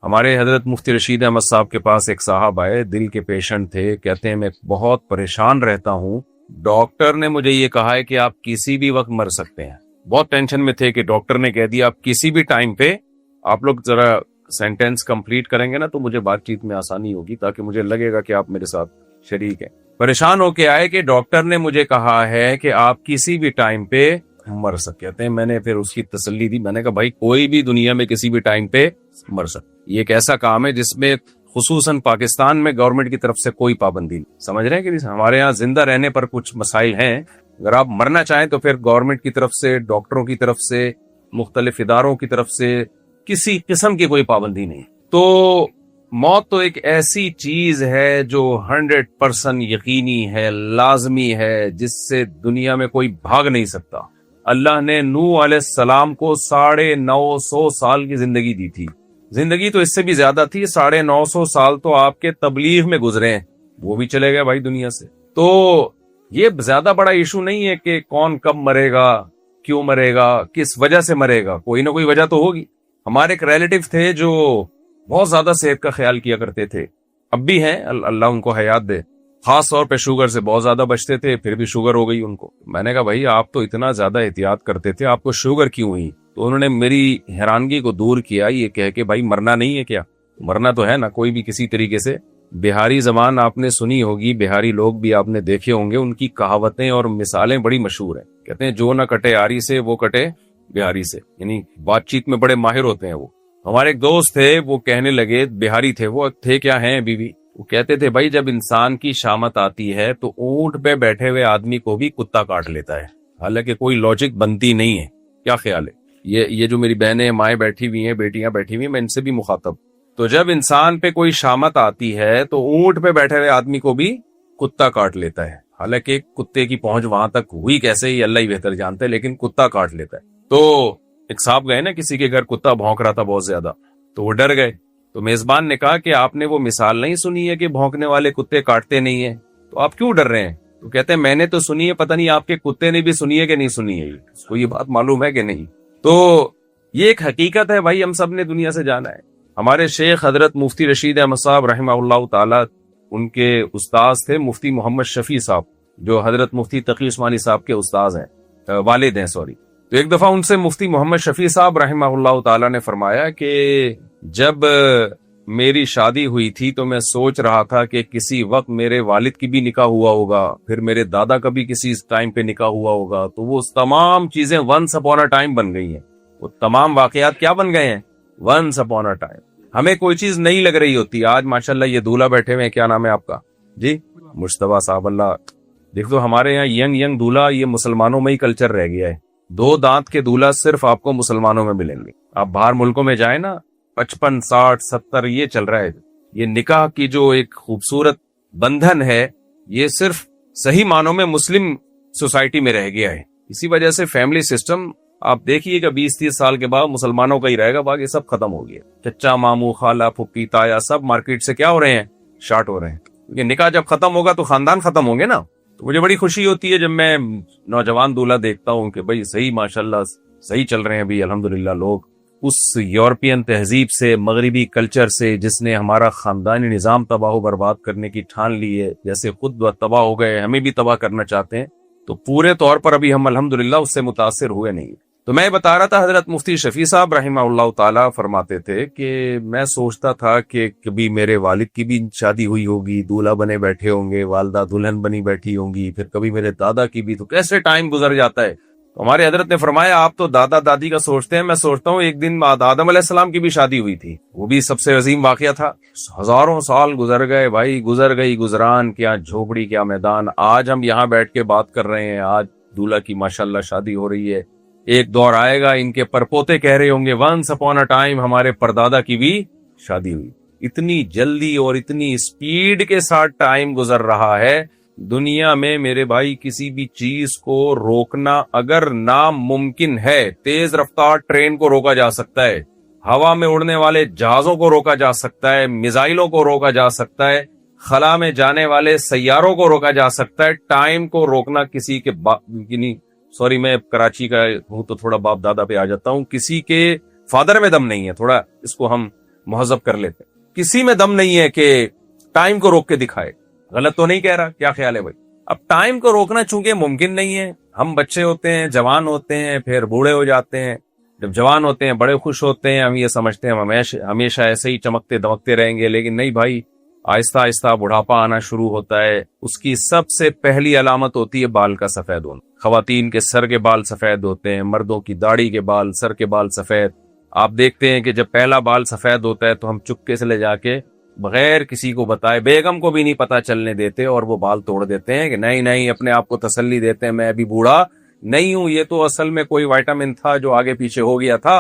ہمارے حضرت مفتی رشید احمد صاحب کے پاس ایک صاحب آئے، دل کے پیشنٹ تھے، کہتے ہیں میں بہت پریشان رہتا ہوں، ڈاکٹر نے مجھے یہ کہا ہے کہ آپ کسی بھی وقت مر سکتے ہیں۔ بہت ٹینشن میں تھے کہ ڈاکٹر نے کہہ دیا آپ کسی بھی ٹائم پہ، آپ لوگ ذرا سینٹینس کمپلیٹ کریں گے نا تو مجھے بات چیت میں آسانی ہوگی، تاکہ مجھے لگے گا کہ آپ میرے ساتھ شریک ہیں۔ پریشان ہو کے آئے کہ ڈاکٹر نے مجھے کہا ہے کہ آپ کسی بھی ٹائم پہ مر سکتے ہیں۔ میں نے پھر اس کی تسلی دی، میں نے کہا بھائی کوئی بھی دنیا میں کسی بھی ٹائم پہ مر سکتے، یہ ایک ایسا کام ہے جس میں خصوصاً پاکستان میں گورنمنٹ کی طرف سے کوئی پابندی نہیں، سمجھ رہے ہیں کہ نہیں؟ ہمارے ہاں زندہ رہنے پر کچھ مسائل ہیں، اگر آپ مرنا چاہیں تو پھر گورنمنٹ کی طرف سے، ڈاکٹروں کی طرف سے، مختلف اداروں کی طرف سے کسی قسم کی کوئی پابندی نہیں۔ تو موت تو ایک ایسی چیز ہے جو 100% یقینی ہے، لازمی ہے، جس سے دنیا میں کوئی بھاگ نہیں سکتا۔ اللہ نے نوح علیہ السلام کو 950 سال کی زندگی دی تھی، زندگی تو اس سے بھی زیادہ تھی، 950 سال تو آپ کے تبلیغ میں گزرے ہیں، وہ بھی چلے گئے بھائی دنیا سے۔ تو یہ زیادہ بڑا ایشو نہیں ہے کہ کون کب مرے گا، کیوں مرے گا، کس وجہ سے مرے گا، کوئی نہ کوئی وجہ تو ہوگی۔ ہمارے ایک ریلیٹو تھے جو بہت زیادہ صحت کا خیال کیا کرتے تھے، اب بھی ہیں، اللہ ان کو حیات دے، خاص طور پہ شوگر سے بہت زیادہ بچتے تھے، پھر بھی شوگر ہو گئی ان کو۔ میں نے کہا بھائی آپ تو اتنا زیادہ احتیاط کرتے تھے، آپ کو شوگر کیوں ہوئی؟ تو انہوں نے میری حیرانگی کو دور کیا یہ کہہ کے بھائی مرنا نہیں ہے کیا؟ مرنا تو ہے نا کوئی بھی کسی طریقے سے۔ بہاری زبان آپ نے سنی ہوگی، بہاری لوگ بھی آپ نے دیکھے ہوں گے، ان کی کہاوتیں اور مثالیں بڑی مشہور ہیں، کہتے ہیں جو نہ کٹے آری سے وہ کٹے بہاری سے، یعنی بات چیت میں بڑے ماہر ہوتے ہیں وہ۔ ہمارے ایک دوست تھے، وہ کہنے لگے، بہاری تھے وہ، تھے کیا ہیں ابھی بھی، وہ کہتے تھے بھائی جب انسان کی شامت آتی ہے تو اونٹ پہ بیٹھے ہوئے آدمی کو بھی کتا کاٹ لیتا ہے، حالانکہ کوئی لاجک بنتی نہیں ہے۔ کیا خیال ہے؟ یہ جو میری بہنیں مائیں بیٹھی ہوئی ہیں، بیٹیاں بیٹھی ہوئی ہیں، میں ان سے بھی مخاطب، تو جب انسان پہ کوئی شامت آتی ہے تو اونٹ پہ بیٹھے ہوئے آدمی کو بھی کتا کاٹ لیتا ہے، حالانکہ کتے کی پہنچ وہاں تک ہوئی کیسے یہ اللہ ہی بہتر جانتا ہے، لیکن کتا کاٹ لیتا ہے۔ تو ایک صاحب گئے نا کسی کے گھر، کتا بھونک رہا تھا بہت زیادہ، تو وہ ڈر گئے، تو میزبان نے کہا کہ آپ نے وہ مثال نہیں سنی ہے کہ بھونکنے والے کتے کاٹتے نہیں ہیں، تو آپ کیوں ڈر رہے ہیں؟ تو کہتے ہیں میں نے تو سنی ہے، پتہ نہیں آپ کے کتے نے بھی سنی ہے کہ نہیں سنی ہے، اس کو یہ بات معلوم ہے کہ نہیں۔ تو یہ ایک حقیقت ہے بھائی، ہم سب نے دنیا سے جانا ہے۔ ہمارے شیخ حضرت مفتی رشید احمد صاحب رحمہ اللہ تعالی، ان کے استاذ تھے مفتی محمد شفیع صاحب، جو حضرت مفتی تقی عثمانی صاحب کے استاذ ہیں، والد ہیں سوری۔ تو ایک دفعہ ان سے مفتی محمد شفیع صاحب رحمہ اللہ تعالی نے فرمایا کہ جب میری شادی ہوئی تھی تو میں سوچ رہا تھا کہ کسی وقت میرے والد کی بھی نکاح ہوا ہوگا، پھر میرے دادا کا بھی کسی ٹائم پہ نکاح ہوا ہوگا، تو وہ تمام چیزیں ونس اپون اے ٹائم بن گئی ہیں، وہ تمام واقعات کیا بن گئے ہیں؟ Once upon a time. ہمیں کوئی چیز نہیں لگ رہی ہوتی، آج ماشاءاللہ یہ دولہا بیٹھے ہوئے ہیں، کیا نام ہے آپ کا؟ جی مشتبہ صاحب، اللہ دیکھ دو ہمارے یہاں ینگ دولہا یہ مسلمانوں میں ہی کلچر رہ گیا ہے، 2 دانت کے دولہا صرف آپ کو مسلمانوں میں ملیں گے۔ آپ باہر ملکوں میں جائیں نا، 55 60 70 یہ چل رہا ہے۔ یہ نکاح کی جو ایک خوبصورت بندھن ہے، یہ صرف صحیح معنوں میں مسلم سوسائٹی میں رہ گیا ہے، اسی وجہ سے فیملی سسٹم آپ دیکھیے کہ 20-30 سال کے بعد مسلمانوں کا ہی رہے گا، باقی سب ختم ہو گیا۔ چچا ماموں خالہ پھپھی تایا سب مارکیٹ سے کیا ہو رہے ہیں؟ شارٹ ہو رہے ہیں، کیونکہ نکاح جب ختم ہوگا تو خاندان ختم ہوں گے نا۔ تو مجھے بڑی خوشی ہوتی ہے جب میں نوجوان دولہا دیکھتا ہوں کہ بھئی صحیح ماشاءاللہ صحیح چل رہے ہیں بھی الحمدللہ لوگ، اس یورپین تہذیب سے، مغربی کلچر سے جس نے ہمارا خاندانی نظام تباہ و برباد کرنے کی ٹھان لی ہے، جیسے خود تباہ ہو گئے ہمیں بھی تباہ کرنا چاہتے ہیں، تو پورے طور پر ابھی ہم الحمدللہ اس سے متاثر ہوئے نہیں۔ تو میں بتا رہا تھا حضرت مفتی شفیع صاحب رحمہ اللہ تعالی فرماتے تھے کہ میں سوچتا تھا کہ کبھی میرے والد کی بھی شادی ہوئی ہوگی، دولہا بنے بیٹھے ہوں گے، والدہ دلہن بنی بیٹھی ہوں گی، پھر کبھی میرے دادا کی بھی، تو کیسے ٹائم گزر جاتا ہے۔ تو ہمارے حضرت نے فرمایا آپ تو دادا دادی کا سوچتے ہیں، میں سوچتا ہوں ایک دن بعد آدم علیہ السلام کی بھی شادی ہوئی تھی، وہ بھی سب سے عظیم واقعہ تھا۔ ہزاروں سال گزر گئے بھائی، گزر گئی گزران، کیا جھوپڑی کیا میدان، آج ہم یہاں بیٹھ کے بات کر رہے ہیں، آج دولہا کی ماشاءاللہ شادی ہو رہی ہے۔ ایک دور آئے گا ان کے پرپوتے کہہ رہے ہوں گے ونس اپون اے ٹائم ہمارے پردادا کی بھی شادی ہوئی۔ اتنی جلدی اور اتنی سپیڈ کے ساتھ ٹائم گزر رہا ہے دنیا میں میرے بھائی، کسی بھی چیز کو روکنا اگر ناممکن ہے، تیز رفتار ٹرین کو روکا جا سکتا ہے، ہوا میں اڑنے والے جہازوں کو روکا جا سکتا ہے، میزائلوں کو روکا جا سکتا ہے، خلا میں جانے والے سیاروں کو روکا جا سکتا ہے، ٹائم کو روکنا کسی کے سوری میں کراچی کا ہوں تو تھوڑا باپ دادا پہ آ جاتا ہوں، کسی کے فادر میں دم نہیں ہے، تھوڑا اس کو ہم مہذب کر لیتے ہیں. کسی میں دم نہیں ہے کہ ٹائم کو روک کے دکھائے. غلط تو نہیں کہہ رہا, کیا خیال ہے بھائی؟ اب ٹائم کو روکنا چونکہ ممکن نہیں ہے. ہم بچے ہوتے ہیں, جوان ہوتے ہیں, پھر بوڑھے ہو جاتے ہیں. جب جوان ہوتے ہیں بڑے خوش ہوتے ہیں, ہم یہ سمجھتے ہیں ہم ہمیشہ ایسے ہی چمکتے دمکتے رہیں گے, لیکن نہیں بھائی, آہستہ آہستہ بڑھاپا آنا شروع ہوتا ہے. اس کی سب سے پہلی علامت ہوتی ہے بال کا سفید ہونا. خواتین کے سر کے بال سفید ہوتے ہیں, مردوں کی داڑھی کے بال, سر کے بال سفید. آپ دیکھتے ہیں کہ جب پہلا بال سفید ہوتا ہے تو ہم چپکے سے لے جا کے بغیر کسی کو بتائے, بیگم کو بھی نہیں پتا چلنے دیتے, اور وہ بال توڑ دیتے ہیں کہ نہیں نہیں, اپنے آپ کو تسلی دیتے ہیں میں ابھی بوڑھا نہیں ہوں, یہ تو اصل میں کوئی وائٹامن تھا جو آگے پیچھے ہو گیا تھا.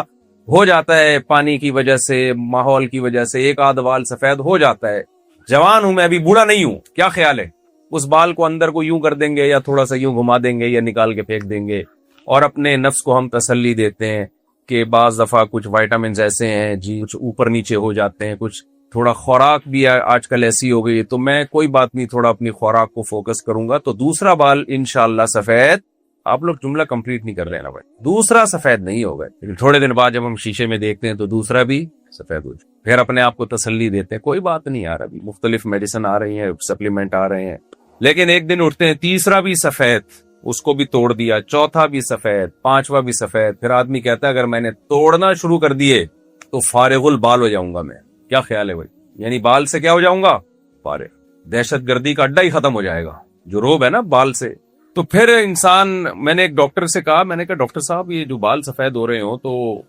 ہو جاتا ہے پانی کی وجہ سے, ماحول کی وجہ سے ایک آدھ بال سفید ہو جاتا ہے. جوان ہوں میں, ابھی بوڑھا نہیں ہوں. کیا خیال ہے؟ اس بال کو اندر کو یوں کر دیں گے یا تھوڑا سا یوں گھما دیں گے یا نکال کے پھینک دیں گے, اور اپنے نفس کو ہم تسلی دیتے ہیں کہ بعض دفعہ کچھ وائٹامنز ایسے ہیں جی, کچھ اوپر نیچے ہو جاتے ہیں, کچھ تھوڑا خوراک بھی آج کل ایسی ہو گئی, تو میں کوئی بات نہیں, تھوڑا اپنی خوراک کو فوکس کروں گا تو دوسرا بال انشاءاللہ سفید. آپ لوگ جملہ کمپلیٹ نہیں کر رہے نا بھائی, دوسرا سفید نہیں ہوگا, لیکن تھوڑے دن بعد جب ہم شیشے میں دیکھتے ہیں تو دوسرا بھی سفید ہو جائے. پھر اپنے آپ کو تسلی دیتے ہیں کوئی بات نہیں یار, ابھی مختلف میڈیسن آ رہی ہیں, سپلیمنٹ آ رہے ہیں. لیکن ایک دن اٹھتے ہیں تیسرا بھی سفید, اس کو بھی توڑ دیا, چوتھا بھی سفید, پانچواں بھی سفید. پھر آدمی کہتا ہے اگر میں نے توڑنا شروع کر دیے تو فارغ البال ہو جاؤں گا میں. کیا خیال ہے بھائی؟ یعنی بال سے کیا ہو جاؤں گا؟ فارغ. دہشت گردی کا اڈا ہی ختم ہو جائے گا, جو روب ہے نا بال سے. تو پھر انسان, میں نے ایک ڈاکٹر سے کہا, میں نے کہا ڈاکٹر صاحب یہ جو بال سفید ہو رہے ہوں تو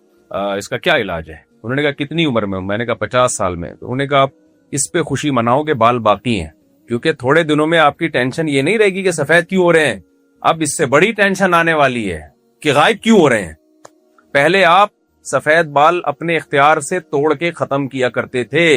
اس کا کیا علاج ہے؟ انہوں نے کہا کتنی عمر میں؟ میں نے کہا 50 سال میں. تو انہوں نے کہا اس پہ خوشی مناؤ کہ بال باقی ہیں, کیونکہ تھوڑے دنوں میں آپ کی ٹینشن یہ نہیں رہے گی کہ سفید کیوں ہو رہے ہیں, اب اس سے بڑی ٹینشن آنے والی ہے کہ غائب کیوں ہو رہے ہیں. پہلے آپ سفید بال اپنے اختیار سے توڑ کے ختم کیا کرتے تھے,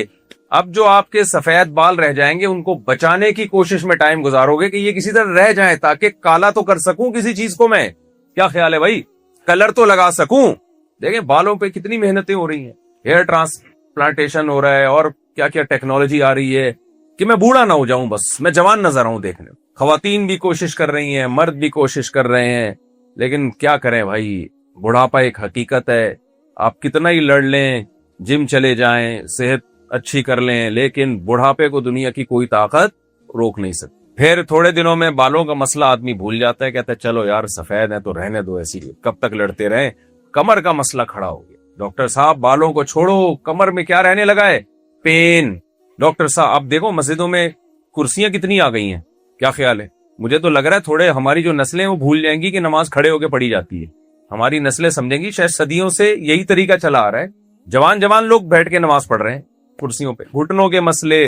اب جو آپ کے سفید بال رہ جائیں گے ان کو بچانے کی کوشش میں ٹائم گزارو گے کہ یہ کسی طرح رہ جائیں تاکہ کالا تو کر سکوں کسی چیز کو میں. کیا خیال ہے بھائی؟ کلر تو لگا سکوں. دیکھیں بالوں پہ کتنی محنتیں ہو رہی ہیں, ہیئر ٹرانسپلانٹیشن ہو رہا ہے, اور کیا کیا ٹیکنالوجی آ رہی ہے کہ میں بوڑھا نہ ہو جاؤں, بس میں جوان نظر آؤں دیکھنے. خواتین بھی کوشش کر رہی ہیں, مرد بھی کوشش کر رہے ہیں, لیکن کیا کریں بھائی, بڑھاپا ایک حقیقت ہے. آپ کتنا ہی لڑ لیں, جم چلے جائیں, صحت اچھی کر لیں, لیکن بڑھاپے کو دنیا کی کوئی طاقت روک نہیں سکتی. پھر تھوڑے دنوں میں بالوں کا مسئلہ آدمی بھول جاتا ہے, کہتا ہے چلو یار سفید ہے تو رہنے دو ایسی, کب تک لڑتے رہیں. کمر کا مسئلہ کھڑا ہو گیا, ڈاکٹر صاحب بالوں کو چھوڑو, کمر میں کیا رہنے لگا ہے؟ پین. ڈاکٹر صاحب اب دیکھو مسجدوں میں کرسیاں کتنی آ گئی ہیں, کیا خیال ہے؟ مجھے تو لگ رہا ہے تھوڑے ہماری جو نسلیں وہ بھول جائیں گی کہ نماز کھڑے ہو کے پڑھی جاتی ہے. ہماری نسلیں سمجھیں گی شاید صدیوں سے یہی طریقہ چلا آ رہا ہے, جوان لوگ بیٹھ کے نماز پڑھ رہے ہیں کرسیوں پہ. گھٹنوں کے مسئلے,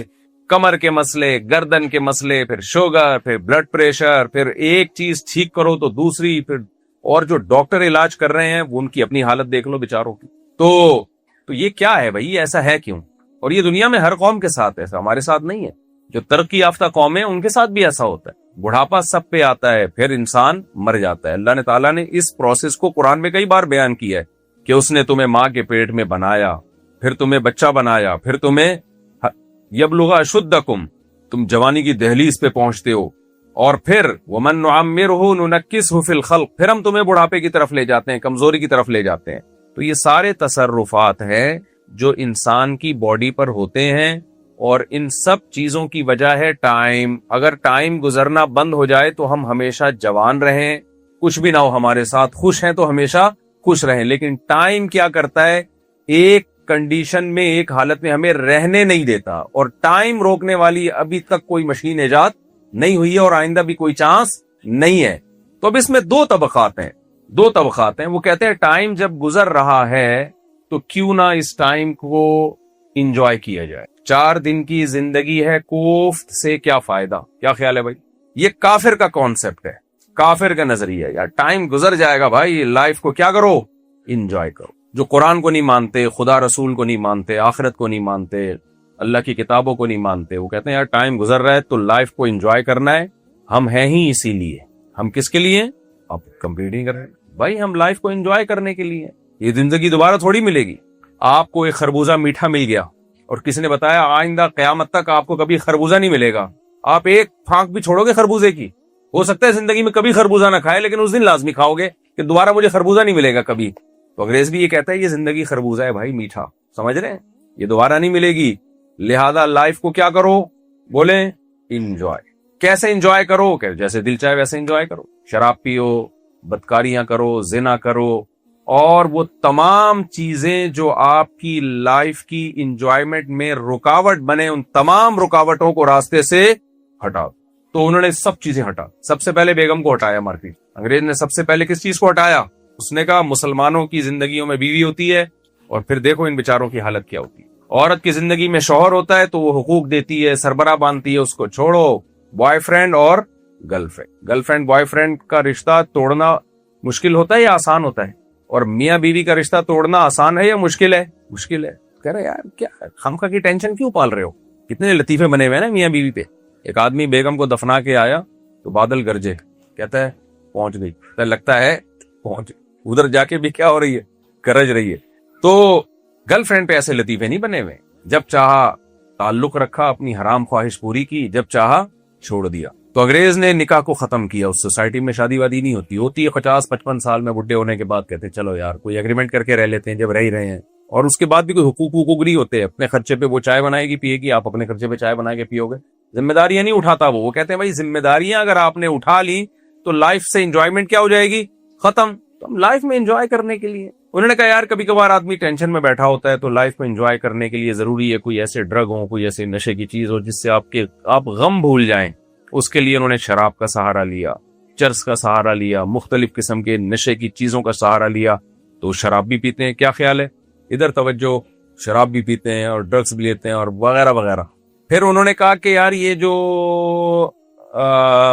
کمر کے مسئلے, گردن کے مسئلے, پھر شوگر, پھر بلڈ پریشر, پھر ایک چیز ٹھیک کرو تو دوسری, پھر اور جو ڈاکٹر علاج کر رہے ہیں وہ ان کی اپنی حالت دیکھ لو بیچاروں کی. تو یہ کیا ہے بھائی, ایسا ہے کیوں؟ اور یہ دنیا میں ہر قوم کے ساتھ ایسا, ہمارے ساتھ نہیں ہے. جو ترقی یافتہ قوم ہے ان کے ساتھ بھی ایسا ہوتا ہے, بڑھاپا سب پہ آتا ہے, پھر انسان مر جاتا ہے. اللہ نے تعالیٰ نے اس پروسیس کو قرآن میں کئی بار بیان کیا ہے کہ اس نے تمہیں ماں کے پیٹ میں بنایا, پھر تمہیں بچہ بنایا, پھر تمہیں یبلغ اشدکم, تم جوانی کی دہلیز پہ پہنچتے ہو, اور پھر ومن نعمرہ ننکسہ فی الخلق, پھر ہم تمہیں بڑھاپے کی طرف لے جاتے ہیں, کمزوری کی طرف لے جاتے ہیں. تو یہ سارے تصرفات ہیں جو انسان کی باڈی پر ہوتے ہیں, اور ان سب چیزوں کی وجہ ہے ٹائم. اگر ٹائم گزرنا بند ہو جائے تو ہم ہمیشہ جوان رہیں, کچھ بھی نہ ہو ہمارے ساتھ, خوش ہیں تو ہمیشہ خوش رہیں. لیکن ٹائم کیا کرتا ہے, ایک کنڈیشن میں, ایک حالت میں ہمیں رہنے نہیں دیتا, اور ٹائم روکنے والی ابھی تک کوئی مشین ایجاد نہیں ہوئی ہے, اور آئندہ بھی کوئی چانس نہیں ہے. تو اب اس میں دو طبقات ہیں. وہ کہتے ہیں ٹائم جب گزر رہا ہے تو کیوں نہ اس ٹائم کو انجوائے کیا جائے. 4 دن کی زندگی ہے, کوفت سے کیا فائدہ. کیا خیال ہے بھائی؟ یہ کافر کا کانسیپٹ ہے, کافر کا نظریہ ہے. یار ٹائم گزر جائے گا بھائی, لائف کو کیا کرو, انجوائے کرو. جو قرآن کو نہیں مانتے, خدا رسول کو نہیں مانتے, آخرت کو نہیں مانتے, اللہ کی کتابوں کو نہیں مانتے, وہ کہتے ہیں یار ٹائم گزر رہا ہے تو لائف کو انجوائے کرنا ہے. ہم ہیں ہی اسی لیے. ہم کس کے لیے؟ اب کمپلیٹ نہیں کر رہے بھائی, ہم لائف کو انجوائے کرنے کے لیے. یہ زندگی دوبارہ تھوڑی ملے گی. آپ کو ایک خربوزہ میٹھا مل گیا, اور کسی نے بتایا آئندہ قیامت تک آپ کو کبھی خربوزہ نہیں ملے گا, آپ ایک پھانک بھی چھوڑو گے خربوزے کی, ہو سکتا ہے زندگی میں کبھی خربوزہ نہ کھائے, لیکن اس دن لازمی کھاؤ گے کہ دوبارہ مجھے خربوزہ نہیں ملے گا کبھی. تو انگریز بھی یہ کہتا ہے یہ زندگی خربوزہ ہے بھائی, میٹھا. سمجھ رہے ہیں؟ یہ دوبارہ نہیں ملے گی. لہذا لائف کو کیا کرو؟ بولیں انجوائے. کیسے انجوائے کرو؟ کہ جیسے دل چاہے ویسے انجوائے کرو. شراب پیو، بدکاریاں کرو، زنا کرو، اور وہ تمام چیزیں جو آپ کی لائف کی انجوائمنٹ میں رکاوٹ بنے، ان تمام رکاوٹوں کو راستے سے ہٹاؤ. تو انہوں نے سب چیزیں ہٹا. سب سے پہلے بیگم کو ہٹایا مارکیٹ. انگریز نے سب سے پہلے کس چیز کو ہٹایا؟ اس نے کہا مسلمانوں کی زندگیوں میں بیوی ہوتی ہے، اور پھر دیکھو ان بیچاروں کی حالت کیا ہوتی ہے. عورت کی زندگی میں شوہر ہوتا ہے تو وہ حقوق دیتی ہے، سربراہ باندھتی ہے، اس کو چھوڑو. بوائے فرینڈ اور girl friend, girl friend boy friend کا رشتہ توڑنا مشکل ہوتا ہے یا آسان ہوتا ہے؟ اور میاں بیوی کا رشتہ توڑنا آسان ہے یا مشکل ہے؟ مشکل ہے. کہہ رہے یار کیا خامخواہ کی ٹینشن کیوں پال رہے ہو؟ کتنے لطیفے بنے ہوئے ہیں نا میاں بیوی پہ. ایک آدمی بیگم کو دفنا کے آیا تو بادل گرجے، کہتا ہے پہنچ گئی. لگتا ہے پہنچ گئی. ادھر جا کے بھی کیا ہو رہی ہے؟ گرج رہی ہے. تو گرل فرینڈ پہ ایسے لطیفے نہیں بنے ہوئے. جب چاہا تعلق رکھا، اپنی حرام خواہش پوری کی، جب چاہا چھوڑ دیا. تو انگریز نے نکاح کو ختم کیا. اس سوسائٹی میں شادی وادی نہیں ہوتی ہے 50-55 سال میں بڈھے ہونے کے بعد. کہتے ہیں چلو یار کوئی ایگریمنٹ کر کے رہ لیتے ہیں. جب رہ ہی رہے ہیں اور اس کے بعد بھی کوئی حقوق نہیں ہوتے. اپنے خرچے پہ وہ چائے بنائے گی پیے گی، آپ اپنے خرچے پہ چائے بنا کے پیو گے. ذمہ داریاں نہیں اٹھاتا وہ کہتے ہیں بھائی ذمہ داریاں اگر آپ نے اٹھا لی تو لائف سے انجوائمنٹ کیا ہو جائے گی؟ ختم. تو ہم لائف میں انجوائے کرنے کے لیے، انہوں نے کہا یار کبھی کبھار آدمی ٹینشن میں بیٹھا ہوتا ہے تو لائف کو انجوائے کرنے کے لیے ضروری ہے کوئی ایسے ڈرگ ہو، کوئی ایسے نشے کی چیز ہو جس سے آپ غم بھول جائیں. اس کے لیے انہوں نے شراب کا سہارا لیا، چرس کا سہارا لیا، مختلف قسم کے نشے کی چیزوں کا سہارا لیا. تو شراب بھی پیتے ہیں. کیا خیال ہے؟ ادھر توجہ. شراب بھی پیتے ہیں اور ڈرگس بھی لیتے ہیں اور وغیرہ وغیرہ. پھر انہوں نے کہا کہ یار یہ جو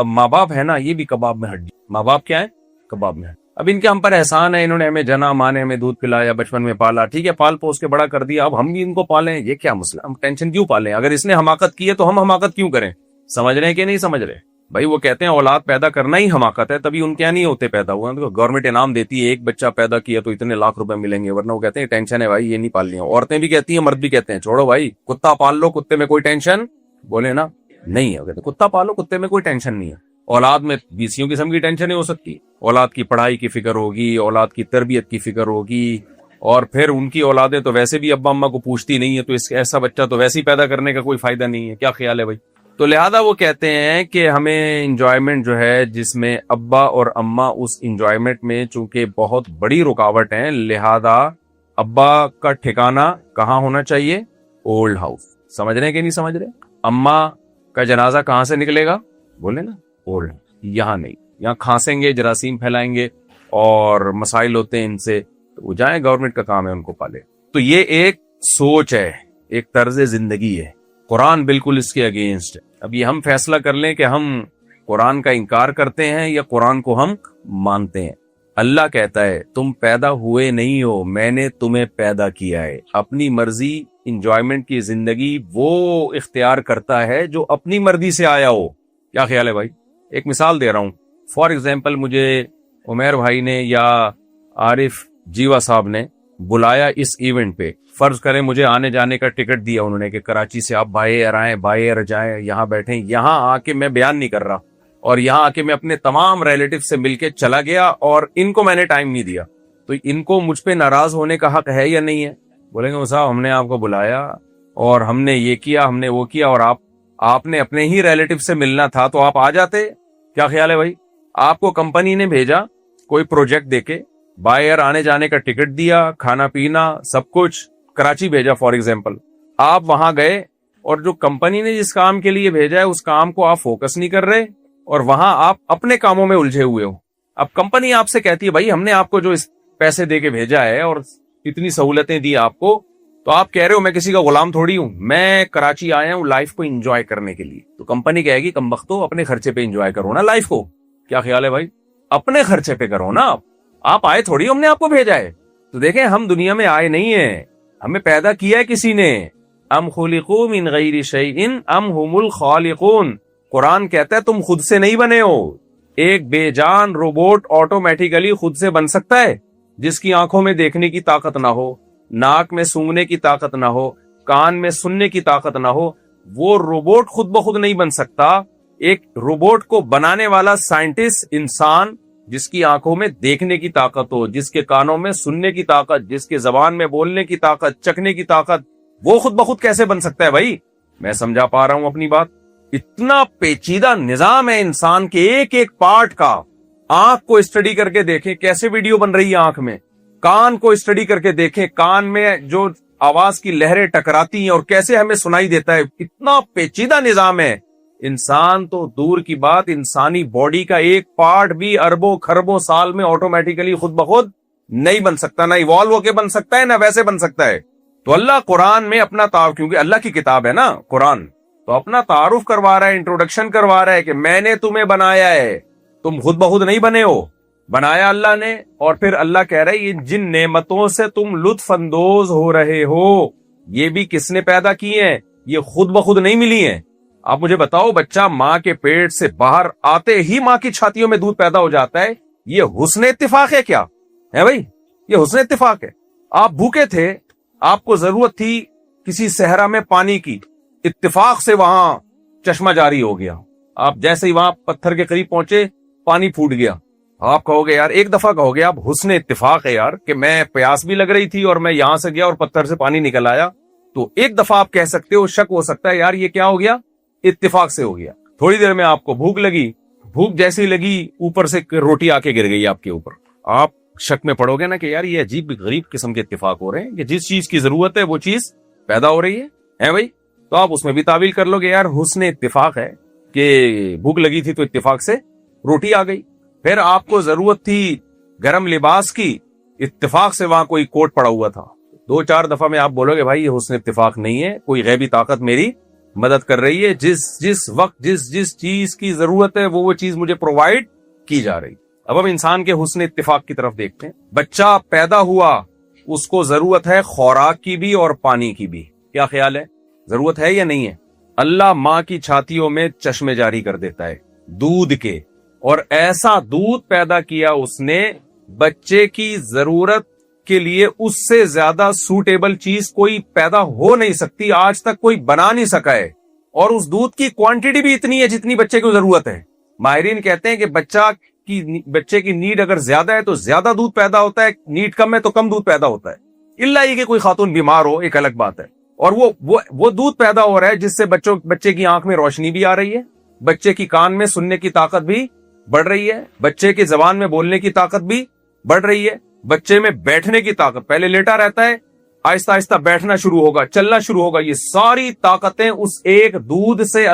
ماں باپ ہے نا یہ بھی کباب میں ہڈی. ماں باپ کیا ہے؟ کباب میں ہڈی. اب ان کے ہم پر احسان ہے، انہوں نے ہمیں جنا، ماں نے ہمیں دودھ پلایا، بچپن میں پالا، ٹھیک ہے، پال پوس کے بڑا کر دیا، اب ہم بھی ان کو پالیں. یہ کیا مسئلہ؟ ہم ٹینشن کیوں پالیں؟ اگر اس نے حماقت کی ہے تو ہم حماقت کیوں کریں؟ سمجھ رہے ہیں کہ نہیں سمجھ رہے؟ بھائی وہ کہتے ہیں اولاد پیدا کرنا ہی حماقت ہے، تبھی ان کے یہاں نہیں ہوتے پیدا ہوا. گورنمنٹ انعام دیتی ہے ایک بچہ پیدا کیا تو اتنے لاکھ روپے ملیں گے، ورنہ وہ کہتے ہیں ٹینشن ہے بھائی یہ نہیں پالنی ہے. عورتیں بھی کہتی ہیں، مرد بھی کہتے ہیں چھوڑو بھائی کتا پال لو، کتے میں کوئی ٹینشن بولے نا نہیں ہے. کہتے کتا پالو، کتے میں کوئی ٹینشن نہیں ہے. اولاد میں 20 قسم کی ٹینشنیں ہو سکتی. اولاد کی پڑھائی کی فکر ہوگی، اولاد کی تربیت کی فکر ہوگی، اور پھر ان کی اولادیں تو ویسے بھی ابا اماں کو پوچھتی نہیں ہے، تو اس ایسا بچہ تو ویسے ہی پیدا کرنے کا کوئی فائدہ نہیں ہے. کیا خیال ہے بھائی؟ تو لہذا وہ کہتے ہیں کہ ہمیں انجوائمنٹ جو ہے جس میں ابا اور اماں اس انجوائمنٹ میں چونکہ بہت بڑی رکاوٹ ہیں، لہذا ابا کا ٹھکانہ کہاں ہونا چاہیے؟ Old house. سمجھ رہے ہیں کہ نہیں سمجھ رہے؟ اماں کا جنازہ کہاں سے نکلے گا؟ بولے نا اولڈ. یہاں نہیں، یہاں کھانسیں گے، جراثیم پھیلائیں گے اور مسائل ہوتے ہیں ان سے. تو وہ جائیں، گورنمنٹ کا کام ہے ان کو پالے. تو یہ ایک سوچ ہے، ایک طرز زندگی ہے. قرآن بالکل اس کے اگینسٹ ہے. اب یہ ہم فیصلہ کر لیں کہ ہم قرآن کا انکار کرتے ہیں یا قرآن کو ہم مانتے ہیں. اللہ کہتا ہے تم پیدا ہوئے نہیں ہو، میں نے تمہیں پیدا کیا ہے. اپنی مرضی انجوائمنٹ کی زندگی وہ اختیار کرتا ہے جو اپنی مرضی سے آیا ہو. کیا خیال ہے بھائی؟ ایک مثال دے رہا ہوں. فار ایگزامپل مجھے عمیر بھائی نے یا عارف جیوا صاحب نے بلایا اس ایونٹ پہ. فرض کریں مجھے آنے جانے کا ٹکٹ دیا انہوں نے کہ کراچی سے آپ بائی ایئر آئیں، بائی ایئر جائیں، یہاں بیٹھیں. یہاں آ کے میں بیان نہیں کر رہا، اور یہاں آ کے میں اپنے تمام ریلیٹو سے مل کے چلا گیا اور ان کو میں نے ٹائم نہیں دیا. تو ان کو مجھ پہ ناراض ہونے کا حق ہے یا نہیں ہے؟ بولیں گے صاحب ہم نے آپ کو بلایا اور ہم نے یہ کیا، ہم نے وہ کیا، اور آپ نے اپنے ہی ریلیٹو سے ملنا تھا تو آپ آ جاتے. کیا خیال ہے بھائی؟ آپ کو کمپنی نے بھیجا کوئی پروجیکٹ دے کے، بائی ایئر آنے جانے کا ٹکٹ دیا، کھانا پینا سب کچھ، کراچی بھیجا فار ایگزامپل. آپ وہاں گئے اور جو کمپنی نے جس کام کے لیے بھیجا ہے اس کام کو آپ فوکس نہیں کر رہے اور وہاں آپ اپنے کاموں میں الجھے ہوئے ہو. اب کمپنی آپ سے کہتی ہے بھائی ہم نے آپ کو جو اس پیسے دے کے بھیجا ہے اور اتنی سہولتیں دی آپ کو، تو آپ کہہ رہے ہو میں کسی کا غلام تھوڑی ہوں، میں کراچی آیا ہوں لائف کو انجوائے کرنے کے لیے. تو کمپنی کہے گی کم بختو اپنے خرچے پہ انجوائے کرو نا لائف کو. کیا خیال ہے بھائی؟ اپنے خرچے پہ کرو نا. آپ آئے تھوڑی ہم نے آپ کو بھیجا ہے. تو دیکھیں ہم دنیا میں آئے نہیں ہیں، ہمیں پیدا کیا ہے کسی نے. ام خلقوا من غیر شیء ام هم الخالقون. قرآن کہتا ہے تم خود سے نہیں بنے ہو. ایک بے جان روبوٹ آٹومیٹیکلی خود سے بن سکتا ہے جس کی آنکھوں میں دیکھنے کی طاقت نہ ہو، ناک میں سونگنے کی طاقت نہ ہو، کان میں سننے کی طاقت نہ ہو. وہ روبوٹ خود بخود نہیں بن سکتا. ایک روبوٹ کو بنانے والا سائنٹسٹ انسان جس کی آنکھوں میں دیکھنے کی طاقت ہو، جس کے کانوں میں سننے کی طاقت، جس کے زبان میں بولنے کی طاقت، چکھنے کی طاقت، وہ خود بخود کیسے بن سکتا ہے بھائی؟ میں سمجھا پا رہا ہوں اپنی بات؟ اتنا پیچیدہ نظام ہے انسان کے ایک ایک پارٹ کا. آنکھ کو اسٹڈی کر کے دیکھیں کیسے ویڈیو بن رہی ہے آنکھ میں. کان کو اسٹڈی کر کے دیکھیں کان میں جو آواز کی لہریں ٹکراتی ہیں اور کیسے ہمیں سنائی دیتا ہے. اتنا پیچیدہ نظام ہے. انسان تو دور کی بات، انسانی باڈی کا ایک پارٹ بھی اربوں خربوں سال میں آٹومیٹیکلی خود بخود نہیں بن سکتا، نہ ایوالو ہو کے بن سکتا ہے، نہ ویسے بن سکتا ہے. تو اللہ قرآن میں اپنا تعارف، کیونکہ اللہ کی کتاب ہے نا قرآن، تو اپنا تعارف کروا رہا ہے، انٹروڈکشن کروا رہا ہے کہ میں نے تمہیں بنایا ہے، تم خود بخود نہیں بنے ہو، بنایا اللہ نے. اور پھر اللہ کہہ رہا ہے یہ جن نعمتوں سے تم لطف اندوز ہو رہے ہو یہ بھی کس نے پیدا کی ہیں؟ یہ خود بخود نہیں ملی ہیں. آپ مجھے بتاؤ، بچہ ماں کے پیٹ سے باہر آتے ہی ماں کی چھاتیوں میں دودھ پیدا ہو جاتا ہے، یہ حسن اتفاق ہے کیا ہے بھائی؟ یہ حسن اتفاق ہے. آپ بھوکے تھے، آپ کو ضرورت تھی کسی صحرا میں پانی کی، اتفاق سے وہاں چشمہ جاری ہو گیا. آپ جیسے ہی وہاں پتھر کے قریب پہنچے پانی پھوٹ گیا. آپ کہو گے یار، ایک دفعہ کہو گے آپ حسن اتفاق ہے یار کہ میں پیاس بھی لگ رہی تھی اور میں یہاں سے گیا اور پتھر سے پانی نکل آیا. تو ایک دفعہ آپ کہہ سکتے ہو، شک ہو سکتا ہے یار یہ کیا ہو گیا، اتفاق سے ہو گیا. تھوڑی دیر میں آپ کو بھوک لگی، بھوک جیسی لگی اوپر سے روٹی آ کے گر گئی آپ کے اوپر. آپ شک میں پڑو گے نا کہ یار یہ عجیب غریب قسم کے اتفاق ہو رہے ہیں کہ جس چیز کی ضرورت ہے وہ چیز پیدا ہو رہی ہے بھائی. تو آپ اس میں بھی تعویل کر لو گے یار حسن اتفاق ہے کہ بھوک لگی تھی تو اتفاق سے روٹی آ گئی. پھر آپ کو ضرورت تھی گرم لباس کی، اتفاق سے وہاں کوئی کوٹ پڑا ہوا تھا. 2-4 دفعہ میں آپ بولو گے بھائی یہ حسن اتفاق نہیں ہے، کوئی غیبی طاقت میری مدد کر رہی ہے، جس وقت جس چیز کی ضرورت ہے وہ چیز مجھے پرووائڈ کی جا رہی. اب ہم انسان کے حسن اتفاق کی طرف دیکھتے ہیں. بچہ پیدا ہوا، اس کو ضرورت ہے خوراک کی بھی اور پانی کی بھی. کیا خیال ہے، ضرورت ہے یا نہیں ہے؟ اللہ ماں کی چھاتیوں میں چشمے جاری کر دیتا ہے دودھ کے، اور ایسا دودھ پیدا کیا اس نے بچے کی ضرورت کے لیے اس سے زیادہ سوٹیبل چیز کوئی پیدا ہو نہیں سکتی، آج تک کوئی بنا نہیں سکا ہے. اور اس دودھ کی کوانٹٹی بھی اتنی ہے جتنی بچے کو ضرورت ہے. ماہرین کہتے ہیں کہ بچے کی نیڈ اگر زیادہ ہے تو زیادہ دودھ پیدا ہوتا ہے، نیڈ کم ہے تو کم دودھ پیدا ہوتا ہے، الا یہ کہ کوئی خاتون بیمار ہو، ایک الگ بات ہے. اور وہ دودھ پیدا ہو رہا ہے جس سے بچے کی آنکھ میں روشنی بھی آ رہی ہے، بچے کی کان میں سننے کی طاقت بھی بڑھ رہی ہے، بچے کی زبان میں بولنے کی طاقت بھی بڑھ رہی ہے، بچے میں بیٹھنے کی طاقت، پہلے لیٹا رہتا ہے آہستہ آہستہ بیٹھنا شروع ہوگا، چلنا شروع ہوگا. یہ ساری طاقتیں اس ایک دودھ سے